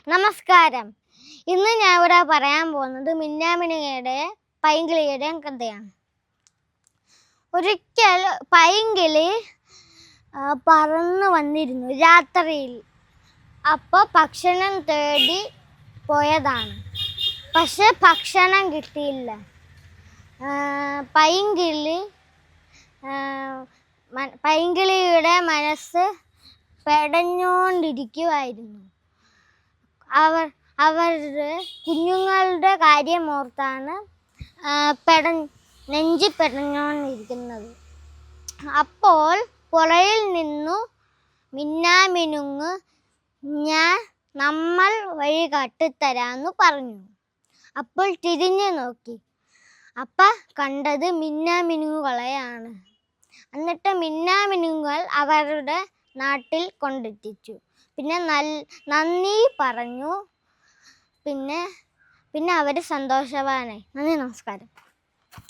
നമസ്കാരം. ഇന്ന് ഞാൻ ഇവിടെ പറയാൻ പോകുന്നത് മിന്നാമിനുങ്ങയുടെ പൈങ്കിളിയുടെയും കഥയാണ്. ഒരിക്കൽ പൈങ്കിളി പറന്നു വന്നിരുന്നു രാത്രിയിൽ. അപ്പോൾ ഭക്ഷണം തേടി പോയതാണ്. പക്ഷെ ഭക്ഷണം കിട്ടിയില്ല. പൈങ്കിളിയുടെ മനസ്സ് പെടഞ്ഞുകൊണ്ടിരിക്കുമായിരുന്നു. അവരുടെ കുഞ്ഞുങ്ങളുടെ കാര്യം ഓർത്താണ് നെഞ്ചി പെടഞ്ഞുകൊണ്ടിരിക്കുന്നത്. അപ്പോൾ പുറയിൽ നിന്നു മിന്നാമിനുങ്ങ് നമ്മൾ വഴി കാട്ടിത്തരാമെന്ന് പറഞ്ഞു. അപ്പോൾ തിരിഞ്ഞു നോക്കി. അപ്പം കണ്ടത് മിന്നാമിനുങ്ങളെയാണ്. എന്നിട്ട് മിന്നാമിനുങ്ങൾ അവരുടെ നാട്ടിൽ കൊണ്ടെത്തിച്ചു. പിന്നെ നന്ദി പറഞ്ഞു. പിന്നെ അവർ സന്തോഷവാനായി. നന്ദി, നമസ്കാരം.